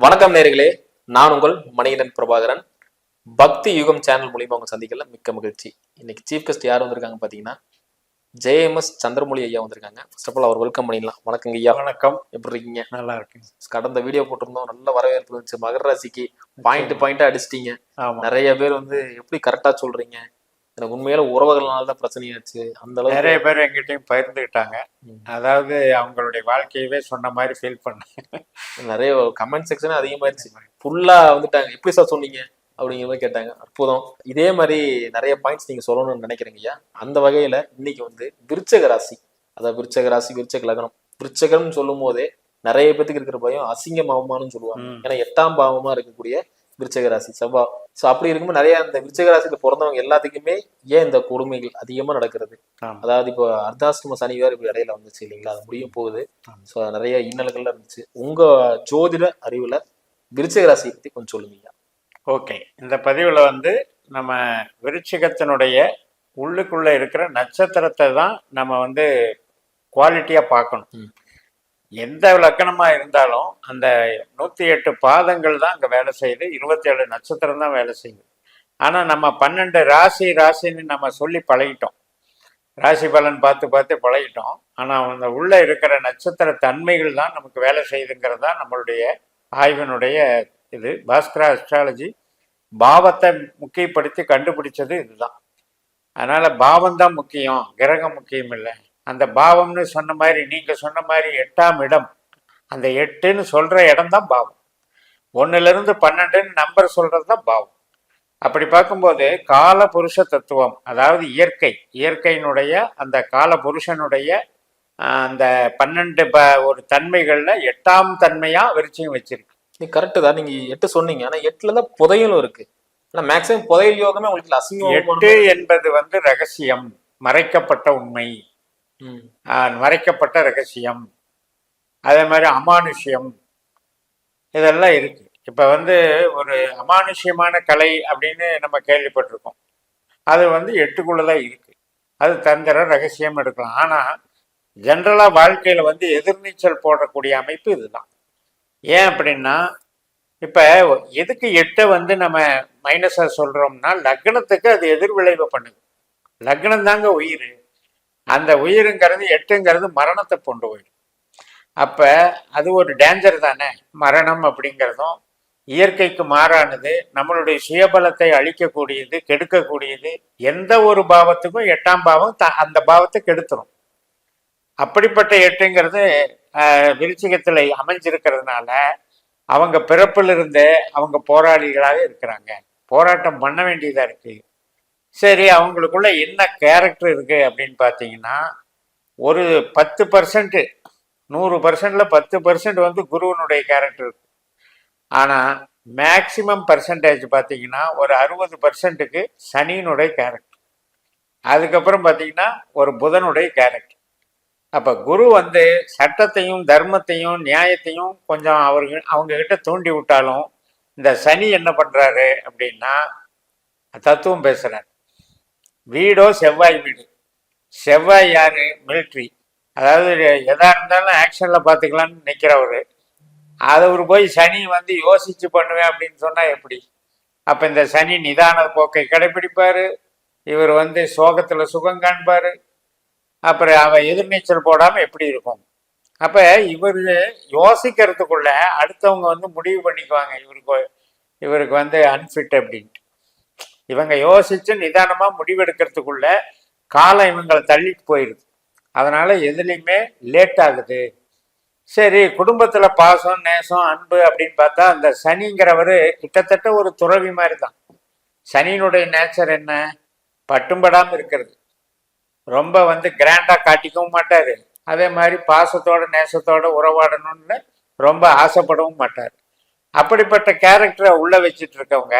வணக்கம் நேர்களே, நான் உங்கள் மணிகண்டன் பிரபாகரன். பக்தி யுகம் சேனல் மூலியமா உங்க சந்திக்கல மிக்க மகிழ்ச்சி. இன்னைக்கு சீஃப் கெஸ்ட் யார் வந்திருக்காங்க பாத்தீங்கன்னா JMS சந்திரமொழி ஐயா வந்திருக்காங்க. ஃபர்ஸ்ட் ஆஃப் ஆல் அவர் வெல்கம் பண்ணிடலாம். வணக்கங்க ஐயா. வணக்கம். எப்படி இருக்கீங்க? நல்லா இருக்கேன். கடந்த வீடியோ போட்டிருந்தோம், நல்ல வரவேற்பு இருந்துச்சு. மகர ராசிக்கு பாயிண்டா அடிச்சிட்டீங்க. நிறைய பேர் வந்து எப்படி கரெக்டா சொல்றீங்க, எனக்கு உண்மையில உறவுகள்னால தான் பிரச்சனையாச்சு. அந்த அளவுக்கு நிறைய பேர் எங்கிட்டையும் பகிர்ந்துக்கிட்டாங்க. அதாவது அவங்களுடைய வாழ்க்கையவே சொன்ன மாதிரி ஃபீல் பண்ண நிறைய கமெண்ட் செக்ஷனே அதிகமாயிருச்சு. ஃபுல்லா வந்துட்டாங்க, எப்படி சார் சொன்னீங்க அப்படிங்கிற மாதிரி கேட்டாங்க. அற்புதம். இதே மாதிரி நிறைய பாயிண்ட்ஸ் நீங்க சொல்லணும்னு நினைக்கிறீங்க ஐயா. அந்த வகையில இன்னைக்கு வந்து விருச்சக ராசி, அதாவது விருச்சக ராசி, விருச்சக லக்னம். விருச்சகம்னு சொல்லும் போதே நிறைய பேத்துக்கு இருக்கிற பயம் அசிங்கம் அவமானம்னு சொல்லுவாங்க. ஏன்னா 8ஆம் பாவமா இருக்கக்கூடிய விருச்சக ராசி செவ்வாய். ஸோ அப்படி இருக்கும்போது நிறைய இந்த விருச்சக ராசியில பிறந்தவங்க எல்லாத்துக்குமே ஏன் இந்த கொடுமைகள் அதிகமா நடக்கிறது? அதாவது இப்போ அர்த்தாஷ்டம சனி வேறு இப்போ இடையில வந்துச்சு இல்லைங்களா, அது முடியும் போகுது. ஸோ நிறைய இன்னல்கள்லாம் இருந்துச்சு. உங்க ஜோதிட அறிவுல விருச்சக ராசியை பத்தி கொஞ்சம் சொல்லுவீங்க. ஓகே, இந்த பதிவுல வந்து நம்ம விருச்சிகத்தினுடைய உள்ளுக்குள்ள இருக்கிற நட்சத்திரத்தை தான் நம்ம வந்து குவாலிட்டியா பார்க்கணும். எந்த லக்கணமா இருந்தாலும் அந்த 108 பாதங்கள் தான் அங்க வேலை செய்யுது, 27 நட்சத்திரம் தான் வேலை செய்யுது. ஆனா நம்ம 12 ராசின்னு நம்ம சொல்லி பழகிட்டோம், ராசி பலன் பார்த்து பார்த்து பழகிட்டோம். ஆனா அந்த உள்ள இருக்கிற நட்சத்திர தன்மைகள் தான் நமக்கு வேலை செய்யுதுங்கிறது தான் நம்மளுடைய ஆய்வினுடைய இது. பாஸ்கரா அஸ்ட்ராலஜி பாவத்தை முக்கியப்படுத்தி கண்டுபிடிச்சது இதுதான். அதனால பாவம் தான் முக்கியம், கிரகம் முக்கியம் இல்லை. அந்த பாவம்னு சொன்ன மாதிரி, நீங்க சொன்ன மாதிரி 8ஆம் இடம், அந்த 8ன்னு சொல்ற இடம் தான் பாவம். 1லிருந்து 12ன்னு நம்பர் சொல்றது தான் பாவம். அப்படி பார்க்கும்போது கால புருஷ தத்துவம், அதாவது இயற்கையினுடைய அந்த கால புருஷனுடைய அந்த 12 ஒரு தன்மைகள்ல 8ஆம் தன்மையா விருச்சிகம் வச்சிருக்கு. நீ கரெக்டு தான், நீங்க 8 சொன்னீங்க. ஆனா 8ல தான் புதையலும் இருக்கு. ஆனா மேக்ஸிமம் புதையல் யோகமே உங்களுக்கு அசிங்கம். 8 என்பது வந்து ரகசியம், மறைக்கப்பட்ட உண்மை, மறைக்கப்பட்ட ரகசியம், அதே மாதிரி அமானுஷ்யம், இதெல்லாம் இருக்கு. இப்ப வந்து ஒரு அமானுஷ்யமான கலை அப்படின்னு நம்ம கேள்விப்பட்டிருக்கோம். அது வந்து 8க்குள்ளதான் இருக்கு. அது தந்திர ரகசியம் எடுக்கலாம். ஆனா ஜென்ரலா வாழ்க்கையில வந்து எதிர்நீச்சல் போடக்கூடிய அமைப்பு இதுதான். ஏன் அப்படின்னா, இப்ப எதுக்கு 8 வந்து நம்ம மைனஸா சொல்றோம்னா, லக்னத்துக்கு அது எதிர்விளைவு பண்ணுது. லக்னம் தாங்க உயிர். அந்த உயிருங்கிறது 8ங்கிறது மரணத்தை கொண்டு போயிடும். அப்ப அது ஒரு டேஞ்சர் தானே. மரணம் அப்படிங்கிறதும் இயற்கைக்கு மாறானது, நம்மளுடைய சுயபலத்தை அழிக்கக்கூடியது, கெடுக்கக்கூடியது. எந்த ஒரு பாவத்துக்கும் 8ஆம் பாவம் அந்த பாவத்தை கெடுத்துரும். அப்படிப்பட்ட 8ங்கிறது விருச்சிகத்துல அமைஞ்சிருக்கிறதுனால அவங்க பிறப்பிலிருந்தே அவங்க போராளிகளாக இருக்கிறாங்க, போராட்டம் பண்ண வேண்டியதா இருக்கு. சரி, அவங்களுக்குள்ள என்ன கேரக்டர் இருக்கு அப்படின்னு பார்த்தீங்கன்னா, ஒரு 10%, 100%ல 10% வந்து குருவனுடைய கேரக்டர் இருக்கு. ஆனா மேக்சிமம் பர்சன்டேஜ் பார்த்தீங்கன்னா ஒரு 60%க்கு சனியினுடைய கேரக்டர், அதுக்கப்புறம் பார்த்தீங்கன்னா ஒரு புதனுடைய கேரக்டர். அப்ப குரு வந்து சட்டத்தையும் தர்மத்தையும் நியாயத்தையும் கொஞ்சம் அவங்க கிட்ட தூண்டி விட்டாலும், இந்த சனி என்ன பண்றாரு அப்படின்னா தத்துவம் பேசுறாரு. வீடோ செவ்வாய் வீடு. செவ்வாய் யாரு? மிலிட்ரி. அதாவது எதா இருந்தாலும் ஆக்ஷன்ல பாத்துக்கலாம்னு நினைக்கிறவரு. அவர் போய் சனி வந்து யோசிச்சு பண்ணுவேன் அப்படின்னு சொன்னா எப்படி? அப்ப இந்த சனி நிதான போக்கை கடைபிடிப்பாரு, இவர் வந்து சோகத்துல சுகம் காண்பாரு. அப்புறம் அவன் எதிர்நீச்சல் போடாம எப்படி இருக்கும்? அப்ப இவர் யோசிக்கிறதுக்குள்ள அடுத்தவங்க வந்து முடிவு பண்ணிக்குவாங்க, இவருக்கு வந்து அன்ஃபிட் அப்படின்ட்டு. இவங்க யோசிச்சு நிதானமா முடிவெடுக்கிறதுக்குள்ள காலம் இவங்களை தள்ளிட்டு போயிடுது. அதனால எதுலையுமே லேட் ஆகுது. சரி, குடும்பத்துல பாசம், நேசம், அன்பு அப்படின்னு பார்த்தா அந்த சனிங்கிறவரு கிட்டத்தட்ட ஒரு துறவி மாதிரி தான். சனியினுடைய நேச்சர் என்ன? பட்டும்படாம இருக்கிறது. ரொம்ப வந்து கிராண்டா காட்டிக்கவும் மாட்டாரு, அதே மாதிரி பாசத்தோட நேசத்தோட உறவாடணும்னு ரொம்ப ஆசைப்படவும் மாட்டாரு. அப்படிப்பட்ட கேரக்டரை உள்ள வச்சுட்டு இருக்கவங்க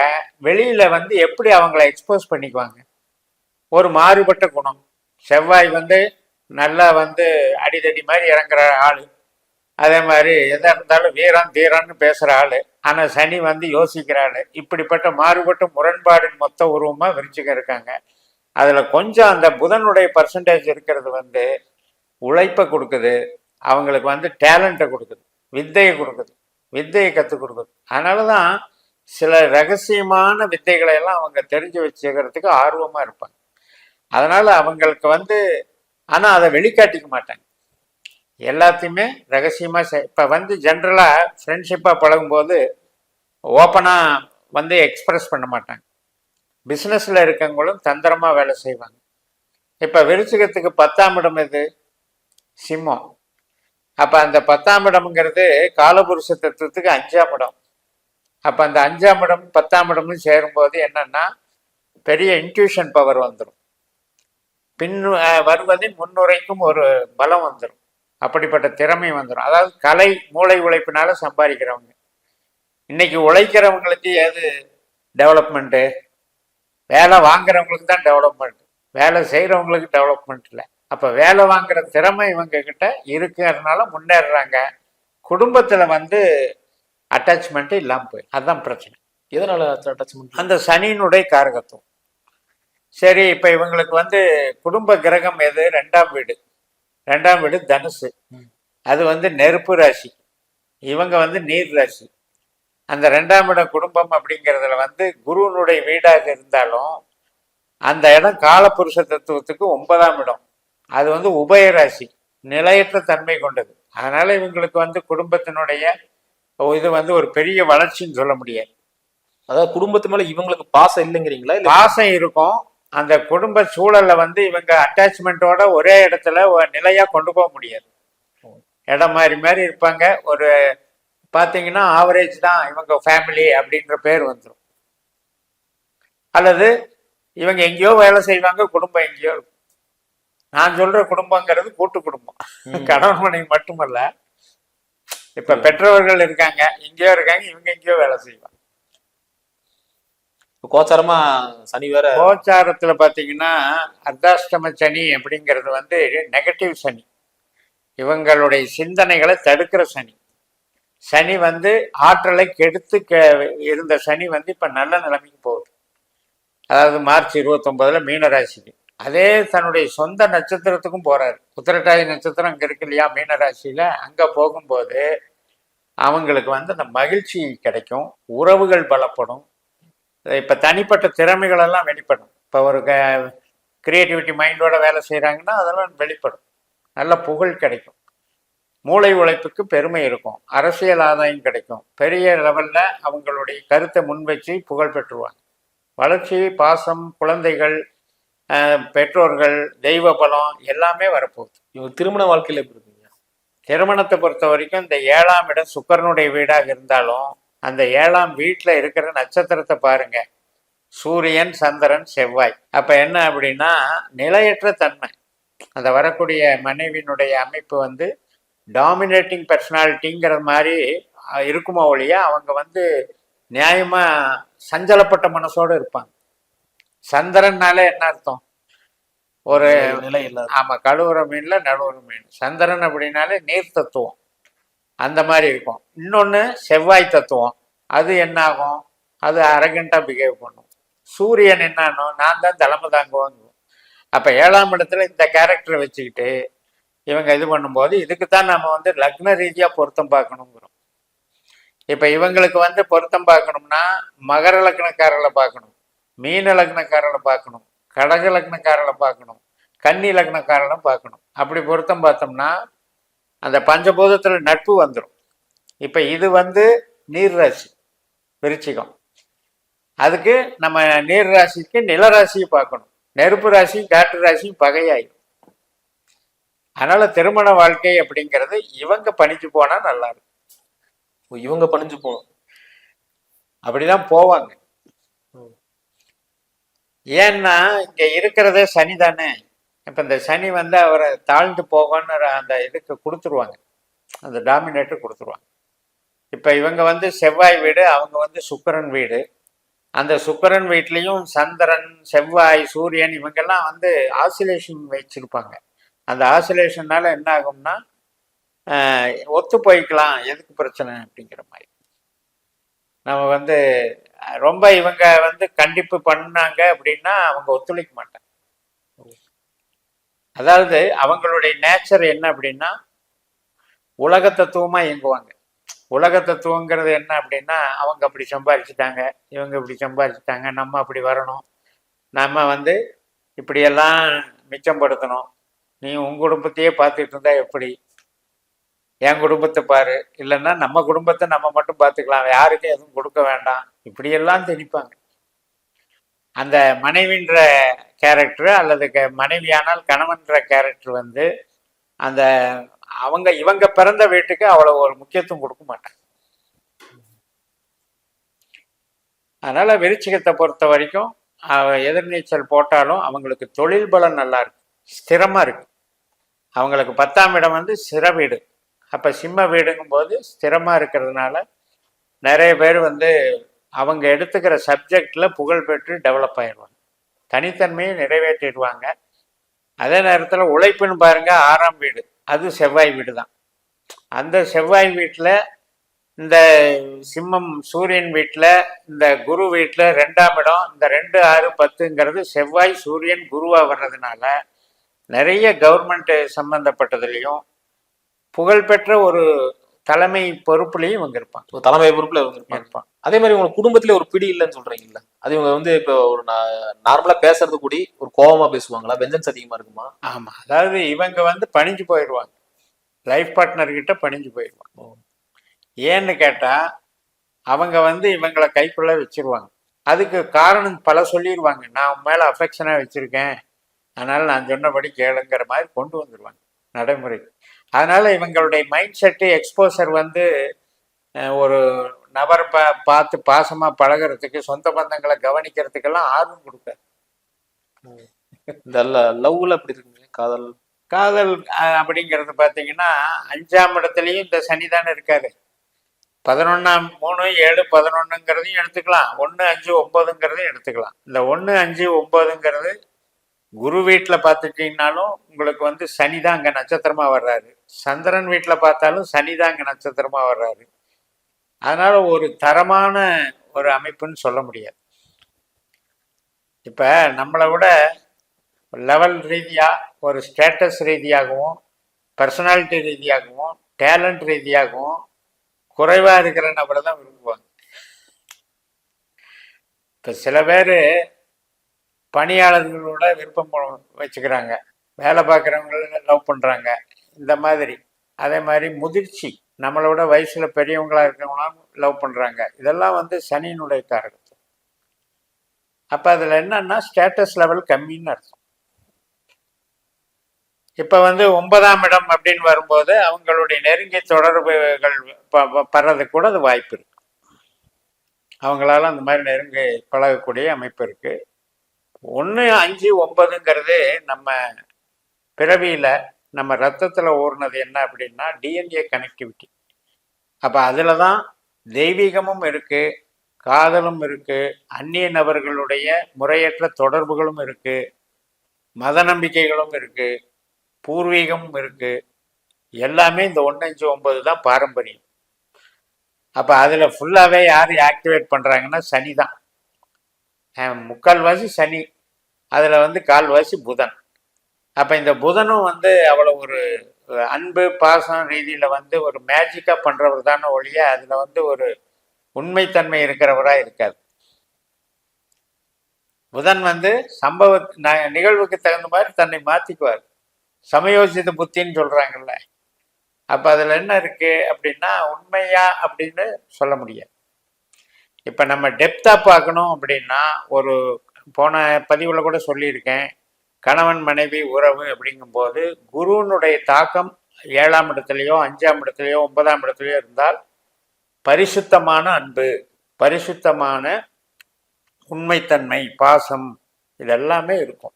வெளியில வந்து எப்படி அவங்கள எக்ஸ்போஸ் பண்ணிக்குவாங்க? ஒரு மாறுபட்ட குணம். செவ்வாய் வந்து நல்லா வந்து அடிதடி மாதிரி இறங்குற ஆளு, அதே மாதிரி எதா இருந்தாலும் வீரம் தீரம்னு பேசுற ஆளு. ஆனா சனி வந்து யோசிக்கிற ஆளு. இப்படிப்பட்ட மாறுபட்ட முரண்பாடின் மொத்த உருவமா விரிச்சுக்க இருக்காங்க. அதுல கொஞ்சம் அந்த புதனுடைய பர்சன்டேஜ் இருக்கிறது வந்து உழைப்பை கொடுக்குது, அவங்களுக்கு வந்து டேலண்ட்டை கொடுக்குது, வித்தையை கொடுக்குது. வித்தையை கற்றுக் கொடுக்குது. அதனாலதான் சில ரகசியமான வித்தைகளை எல்லாம் அவங்க தெரிஞ்சு வச்சுக்கிறதுக்கு ஆர்வமா இருப்பாங்க. அதனால அவங்களுக்கு வந்து ஆனா அதை வெளிக்காட்டிக்க மாட்டாங்க. எல்லாத்தையுமே ரகசியமா இப்ப வந்து ஜென்ரலா ஃப்ரெண்ட்ஷிப்பா பழகும்போது ஓப்பனா வந்து எக்ஸ்பிரஸ் பண்ண மாட்டாங்க. பிசினஸ்ல இருக்கவங்களும் தந்திரமா வேலை செய்வாங்க. இப்ப விருச்சிகத்துக்கு 10ஆம் இடம் எது? சிம்மம். அப்ப அந்த 10ஆம் இடம்ங்கிறது காலபுருஷ தத்துவத்துக்கு 5ஆம் இடம். அப்ப அந்த 5ஆம் இடம் 10ஆம் இடம்னு சேரும்போது என்னன்னா பெரிய இன்ட்யூஷன் பவர் வந்துடும். வருவதின் முன்னுரைக்கும் ஒரு பலம் வந்துடும். அப்படிப்பட்ட திறமை வந்துடும். அதாவது கலை மூளை உழைப்பினால சம்பாதிக்கிறவங்க. இன்னைக்கு உழைக்கிறவங்களுக்கு ஏது டெவலப்மெண்ட்டு? வேலை வாங்குறவங்களுக்கு தான் டெவலப்மெண்ட், வேலை செய்கிறவங்களுக்கு டெவலப்மெண்ட் இல்லை. அப்போ வேலை வாங்குற திறமை இவங்க கிட்ட இருக்கிறதுனால முன்னேறுறாங்க. குடும்பத்தில் வந்து அட்டாச்மெண்ட் இல்லாமல் போய் அதுதான் பிரச்சனை. எதனால அட்டாச்மெண்ட்? அந்த சனியினுடைய காரகத்துவம். சரி, இப்போ இவங்களுக்கு வந்து குடும்ப கிரகம் எது? 2ஆம் வீடு. 2ஆம் வீடு தனுசு. அது வந்து நெருப்பு ராசி, இவங்க வந்து நீர் ராசி. அந்த 2ஆம் இடம் குடும்பம் அப்படிங்கிறதுல வந்து குருவனுடைய வீடாக இருந்தாலும் அந்த இடம் காலபுருஷ தத்துவத்துக்கு 9ஆம் இடம். அது வந்து உபயராசி, நிலையற்ற தன்மை கொண்டது. அதனால இவங்களுக்கு வந்து குடும்பத்தினுடைய இது வந்து ஒரு பெரிய வளர்ச்சின்னு சொல்ல முடியாது. அதாவது குடும்பத்து மேல இவங்களுக்கு பாசம் இல்லைங்கிறீங்களா? பாசம் இருக்கும். அந்த குடும்ப சூழல்ல வந்து இவங்க அட்டாச்மெண்ட்டோட ஒரே இடத்துல நிலையா கொண்டு போக முடியாது. இடம் மாறி மாறி இருப்பாங்க. ஒரு பார்த்தீங்கன்னா ஆவரேஜ் தான் இவங்க ஃபேமிலி அப்படின்ற பேர் வந்துடும். அல்லது இவங்க எங்கேயோ வேலை செய்வாங்க, குடும்பம் எங்கேயோ இருக்கும். நான் சொல்ற குடும்பங்கிறது கூட்டு குடும்பம், கணவன் மனைவி மட்டுமல்ல. இப்ப பெற்றோர்கள் இருக்காங்க, எங்கேயோ இருக்காங்க, இவங்க எங்கேயோ வேலை செய்வாங்க. கோச்சாரமா சனி வேற. கோச்சாரத்துல பாத்தீங்கன்னா அர்த்தாஷ்டம சனி அப்படிங்கிறது வந்து நெகட்டிவ் சனி, இவங்களுடைய சிந்தனைகளை தடுக்கிற சனி. சனி வந்து ஆற்றலை கெடுத்து இருந்த சனி வந்து இப்ப நல்ல நிலைமைக்கு போகுது. அதாவது மார்ச் 29 மீனராசிக்கு. அதே தன்னுடைய சொந்த நட்சத்திரத்துக்கும் போறாரு. உத்திரட்டாதி நட்சத்திரம் அங்க இருக்கு இல்லையா, மீனராசியில. அங்க போகும்போது அவங்களுக்கு வந்து அந்த மகிழ்ச்சி கிடைக்கும், உறவுகள் பலப்படும். இப்ப தனிப்பட்ட திறமைகள் எல்லாம் வெளிப்படும். இப்ப ஒரு கிரியேட்டிவிட்டி மைண்டோட வேலை செய்யறாங்கன்னா அதெல்லாம் வெளிப்படும். நல்ல புகழ் கிடைக்கும், மூளை உழைப்புக்கு பெருமை இருக்கும், அரசியல் ஆதாயம் கிடைக்கும், பெரிய லெவல்ல அவங்களுடைய கருத்தை முன் வச்சு புகழ் பெற்றுருவாங்க. வளர்ச்சி, பாசம், குழந்தைகள், பெற்றோர்கள், தெய்வ பலம் எல்லாமே வரப்போகுது. இவங்க திருமண வாழ்க்கையில எப்படி இருக்குங்க? திருமணத்தை பொறுத்த வரைக்கும் இந்த 7ஆம் இடம் சுக்கிரனுடைய வீடாக இருந்தாலும் அந்த 7ஆம் வீட்டுல இருக்கிற நட்சத்திரத்தை பாருங்க, சூரியன், சந்திரன், செவ்வாய். அப்ப என்ன அப்படின்னா நிலையற்ற தன்மை. அந்த வரக்கூடிய மனைவியினுடைய அமைப்பு வந்து டாமினேட்டிங் பர்சனாலிட்டிங்கிற மாதிரி இருக்குமோ ஒழிய அவங்க வந்து நியாயமா சஞ்சலப்பட்ட மனசோடு இருப்பாங்க. சந்திரன்னால என்ன அர்த்தம்? ஒரு நிலை இல்ல. ஆமா, கழுவுற மீன்ல நடுவுற மீன். சந்திரன் அப்படின்னாலே நீர் தத்துவம், அந்த மாதிரி இருக்கும். இன்னொன்னு செவ்வாய் தத்துவம், அது என்ன ஆகும்? அது அரகண்டா பிஹேவ் பண்ணும். சூரியன் என்னன்னு நான் தான் தலைமை தாங்குவாங்க. அப்ப 7ஆம் இடத்துல இந்த கேரக்டரை வச்சுக்கிட்டு இவங்க இது பண்ணும்போது இதுக்குத்தான் நம்ம வந்து லக்ன ரீதியா பொருத்தம் பார்க்கணுங்கிறோம். இப்ப இவங்களுக்கு வந்து பொருத்தம் பார்க்கணும்னா மகர லக்னக்காரர்களை பார்க்கணும், மீன லக்னக்காரர்களை பார்க்கணும், கடக லக்னக்காரர்களை பார்க்கணும், கன்னி லக்னக்காரர்களை பார்க்கணும். அப்படி பொருத்தம் பார்த்தோம்னா அந்த பஞ்சபூதத்துல நட்பு வந்துடும். இப்ப இது வந்து நீர் ராசி விருச்சிகம். அதுக்கு நம்ம நீர் ராசிக்கு நிலராசியை பார்க்கணும். நெருப்பு ராசியும் காற்று ராசியும் பகையாயிடும். அதனால திருமண வாழ்க்கை அப்படிங்கிறது இவங்க பணிஞ்சு போனா நல்லா இருக்கும். இவங்க பணிஞ்சு போகணும், அப்படிதான் போவாங்க. ஏன்னா இங்க இருக்கிறதே சனி தானே. இப்ப இந்த சனி வந்து அவரை தாழ்ந்து போகணும்னு அந்த இதுக்கு கொடுத்துருவாங்க, அந்த டாமினேட்டர் கொடுத்துருவாங்க. இப்ப இவங்க வந்து செவ்வாய் வீடு, அவங்க வந்து சுக்கிரன் வீடு. அந்த சுக்கிரன் வீட்லயும் சந்திரன், செவ்வாய், சூரியன் இவங்கெல்லாம் வந்து ஆசிலேஷன் வச்சிருப்பாங்க. அந்த ஆசிலேஷன்னால என்ன ஆகும்னா ஒத்து போய்க்கலாம், எதுக்கு பிரச்சனை அப்படிங்கிற மாதிரி. நம்ம வந்து ரொம்ப இவங்க வந்து கண்டிப்பு பண்ணாங்க அப்படின்னா அவங்க ஒத்துழைக்க மாட்டாங்க. அதாவது அவங்களுடைய நேச்சர் என்ன அப்படின்னா உலக தத்துவமா இயங்குவாங்க. உலக தத்துவங்கிறது என்ன அப்படின்னா, அவங்க அப்படி சம்பாதிச்சுட்டாங்க, இவங்க இப்படி சம்பாதிச்சுட்டாங்க, நம்ம அப்படி வரணும், நம்ம வந்து இப்படியெல்லாம் மிச்சப்படுத்தணும், நீ உன் குடும்பத்தையே பார்த்துட்டு இருந்தா எப்படி, என் குடும்பத்தை பாரு, இல்லைன்னா நம்ம குடும்பத்தை நம்ம மட்டும் பார்த்துக்கலாம், யாருக்கும் எதுவும் கொடுக்க வேண்டாம், இப்படியெல்லாம் திணிப்பாங்க. அந்த மனைவின்ற கேரக்டர் அல்லது மனைவியானால் கணவன்ற கேரக்டர் வந்து அந்த இவங்க பிறந்த வீட்டுக்கு அவ்வளவு ஒரு முக்கியத்துவம் கொடுக்க மாட்டாங்க. அதனால விருச்சிகத்தை பொறுத்த வரைக்கும் எதிர்நீச்சல் போட்டாலும் அவங்களுக்கு தொழில் பலம் நல்லா இருக்கு, ஸ்திரமா இருக்கு. அவங்களுக்கு 10ஆம் இடம் வந்து ஸ்திர வீடு. அப்ப சிம்ம வீடுங்கும் போது ஸ்திரமா இருக்கிறதுனால நிறைய பேர் வந்து அவங்க எடுத்துக்கிற சப்ஜெக்ட்ல புகழ் பெற்று டெவலப் ஆயிடுவாங்க, தனித்தன்மையை நிறைவேற்றிடுவாங்க. அதே நேரத்தில் உழைப்புன்னு பாருங்க, 6ஆம் வீடு அது செவ்வாய் வீடு தான். அந்த செவ்வாய் வீட்டில் இந்த சிம்மம் சூரியன் வீட்டில், இந்த குரு வீட்டில் 2ஆம் இடம், இந்த 2, 6, 10ங்கிறது செவ்வாய் சூரியன் குருவாக வர்றதுனால நிறைய கவர்மெண்ட் சம்பந்தப்பட்டதுலையும் புகழ்பெற்ற ஒரு தலைமை பொறுப்புலையும் இவங்க இருப்பாங்க, தலைமை பொறுப்புல இவங்க இருப்பாங்க. அதே மாதிரி உங்க குடும்பத்திலே ஒரு பிடி இல்லைன்னு சொல்றீங்கல்ல, அது இவங்க வந்து இப்போ ஒரு நார்மலா பேசுறது கூடி ஒரு கோபமா பேசுவாங்களா, வெஞ்சன்ஸ் அதிகமா இருக்குமா? ஆமா, அதாவது இவங்க வந்து பணிஞ்சு போயிடுவாங்க, லைஃப் பார்ட்னர் கிட்ட பணிஞ்சு போயிடுவாங்க. ஏன்னு கேட்டா அவங்க வந்து இவங்களை கைக்குள்ள வச்சிருவாங்க. அதுக்கு காரணம் பல சொல்லிடுவாங்க, நான் உன் மேல அஃபெக்ஷனா வச்சிருக்கேன், அதனால நான் சொன்னபடி கேளுங்கிற மாதிரி கொண்டு வந்துடுவாங்க நடைமுறைக்கு. அதனால இவங்களுடைய மைண்ட் செட்டு எக்ஸ்போசர் வந்து ஒரு நபரை பார்த்து பாசமா பழகிறதுக்கு, சொந்த பந்தங்களை கவனிக்கிறதுக்கெல்லாம் ஆர்வம் கொடுக்காது. இந்த லவ்ல அப்படி இருக்குங்க, காதல் காதல் அப்படிங்கிறது பார்த்தீங்கன்னா 5ஆம் இடத்துலையும் இந்த சனி தானே இருக்காரு. 11ஆம் 3, 7, 11ங்கிறதையும் எடுத்துக்கலாம், 1, 5, 9ங்கிறதையும் எடுத்துக்கலாம். இந்த 1, 5, 9ங்கிறது குரு வீட்டில் பார்த்துட்டீங்கன்னாலும் உங்களுக்கு வந்து சனி தான் அங்கே நட்சத்திரமா வர்றாரு, சந்திரன் வீட்டில் பார்த்தாலும் சனி தான் அங்கே நட்சத்திரமா வர்றாரு. அதனால ஒரு தரமான ஒரு அமைப்புன்னு சொல்ல முடியாது. இப்போ நம்மளை விட லெவல் ரீதியாக, ஒரு ஸ்டேட்டஸ் ரீதியாகவும், பர்சனாலிட்டி ரீதியாகவும், டேலண்ட் ரீதியாகவும் குறைவாக இருக்கிற நபரை தான் விரும்புவாங்க. இப்போ சில பேர் பணியாளர்களோட விருப்பம் வச்சுக்கிறாங்க, வேலை பார்க்குறவங்கள லவ் பண்ணுறாங்க, இந்த மாதிரி. அதே மாதிரி முதிர்ச்சி, நம்மளோட வயசில் பெரியவங்களாக இருக்கிறவங்களாம் லவ் பண்ணுறாங்க. இதெல்லாம் வந்து சனியினுடைய காரகம். அப்போ அதில் என்னன்னா ஸ்டேட்டஸ் லெவல் கம்மின்னு அர்த்தம். இப்போ வந்து 9ஆம் இடம் அப்படின்னு வரும்போது அவங்களுடைய நெருங்கிய தொடர்புகள் படுறதுக்கு கூட அது வாய்ப்பு இருக்கு, அவங்களால அந்த மாதிரி நெருங்கி பழகக்கூடிய அமைப்பு இருக்கு. 1, 5, 9ங்கிறது நம்ம பிறவியில நம்ம ரத்தத்தில் ஓடுனது என்ன அப்படின்னா டிஎன்ஏ கனெக்டிவிட்டி. அப்போ அதில் தான் தெய்வீகமும் இருக்கு, காதலும் இருக்கு, அந்நிய நபர்களுடைய முறையற்ற தொடர்புகளும் இருக்கு, மத நம்பிக்கைகளும் இருக்கு, பூர்வீகமும் இருக்கு. எல்லாமே இந்த 1, 5, 9 தான் பாரம்பரியம். அப்போ அதில் ஃபுல்லாகவே யார் ஆக்டிவேட் பண்ணுறாங்கன்னா சனி தான், முக்கால்வாசி சனி, அதில் வந்து கால்வாசி புதன். அப்போ இந்த புதனும் வந்து அவ்வளோ ஒரு அன்பு பாசம் ரீதியில் வந்து ஒரு மேஜிக்காக பண்ணுறவர் தானே ஒழிய அதில் வந்து ஒரு உண்மைத்தன்மை இருக்கிறவராக இருக்காது. புதன் வந்து நிகழ்வுக்கு தகுந்த மாதிரி தன்னை மாற்றிக்குவார், சமயோசித புத்தின்னு சொல்கிறாங்கல்ல. அப்போ அதில் என்ன இருக்குது அப்படின்னா உண்மையா அப்படின்னு சொல்ல முடியாது. இப்போ நம்ம டெப்த்தாக பார்க்கணும் அப்படின்னா, ஒரு போன பதிவில் கூட சொல்லியிருக்கேன், கணவன் மனைவி உறவு அப்படிங்கும்போது குருவினுடைய தாக்கம் 7ஆம் இடத்துலையோ 5ஆம் இடத்துலையோ 9ஆம் இடத்துலையோ இருந்தால் பரிசுத்தமான அன்பு, பரிசுத்தமான உண்மைத்தன்மை, பாசம், இதெல்லாமே இருக்கும்.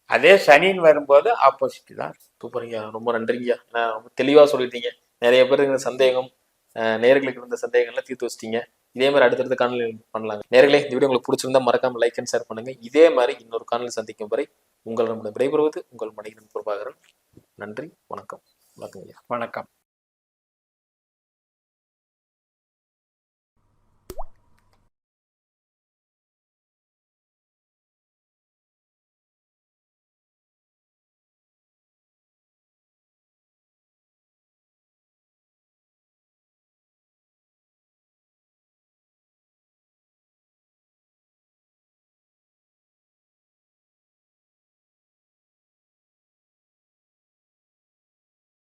அதே சனின்னு வரும்போது ஆப்போசிட் தான். சூப்பருங்கய்யா, ரொம்ப நன்றிங்கய்யா, ரொம்ப தெளிவாக சொல்லிட்டீங்க. நிறைய பேருக்கு இருந்த சந்தேகம், நேர்களுக்கு இருந்த சந்தேகங்கள்லாம் தீர்த்து வச்சிட்டீங்க. இதே மாதிரி அடுத்தடுத்த காணொலி பண்ணலாங்க. நேர்களே, இந்த வீடியோ உங்களுக்கு பிடிச்சிருந்தா மறக்காம லைக் அண்ட் ஷேர் பண்ணுங்க. இதே மாதிரி இன்னொரு காணொலி சந்திக்கும் வரை உங்களிடம் விடைபெறுவது உங்கள் மணிகண்டன் பிரபாகரன். நன்றி, வணக்கம். வணக்கம் ஐயா. வணக்கம்.